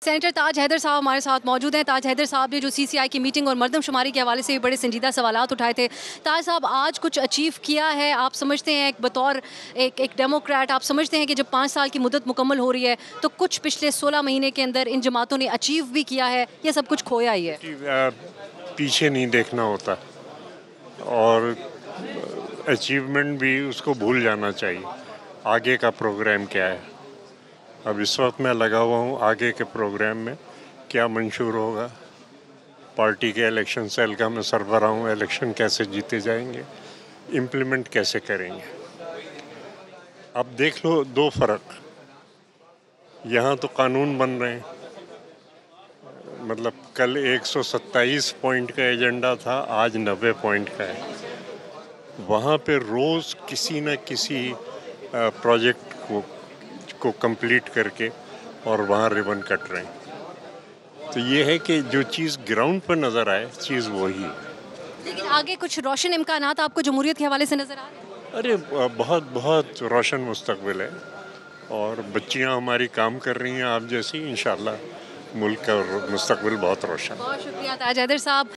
Senator ताज हैदर साहब हमारे साथ मौजूद हैं। ताज हैदर साहब ने जो सीसीआई की मीटिंग और मरदमशुमारी के हवाले से भी बड़े संजीदा सवालात उठाए थे। ताज साहब, आज कुछ अचीव किया है? आप समझते हैं एक बतौर एक डेमोक्रेट, आप समझते हैं कि जब 5 साल की मुद्दत मुकम्मल हो रही है तो कुछ पिछले 16 महीने के अंदर इन जमातों ने अचीव भी किया है या सब कुछ खोया ही है? पीछे नहीं देखना होता और अचीवमेंट भी उसको भूल जाना चाहिए। आगे का प्रोग्राम क्या है? अब इस वक्त मैं लगा हुआ हूँ आगे के प्रोग्राम में क्या मंशूर होगा। पार्टी के इलेक्शन सेल का मैं सरबराह हूँ। इलेक्शन कैसे जीते जाएंगे, इम्प्लीमेंट कैसे करेंगे। अब देख लो दो फर्क। यहाँ तो कानून बन रहे हैं, मतलब कल 127 पॉइंट का एजेंडा था, आज 90 पॉइंट का है। वहाँ पे रोज़ किसी न किसी प्रोजेक्ट को कंप्लीट करके और वहाँ रिबन कट रहे हैं। तो ये है कि जो चीज़ ग्राउंड पर नज़र आए चीज़ वही है। लेकिन आगे कुछ रोशन इम्कानात आपको जमहूरियत के हवाले से नज़र आ रहे हैं? अरे बहुत बहुत रोशन मुस्तकबिल है और बच्चियाँ हमारी काम कर रही हैं आप जैसी। इंशाल्लाह मुल्क का मुस्तकबिल बहुत रोशन। बहुत शुक्रिया ताज हैदर साहब।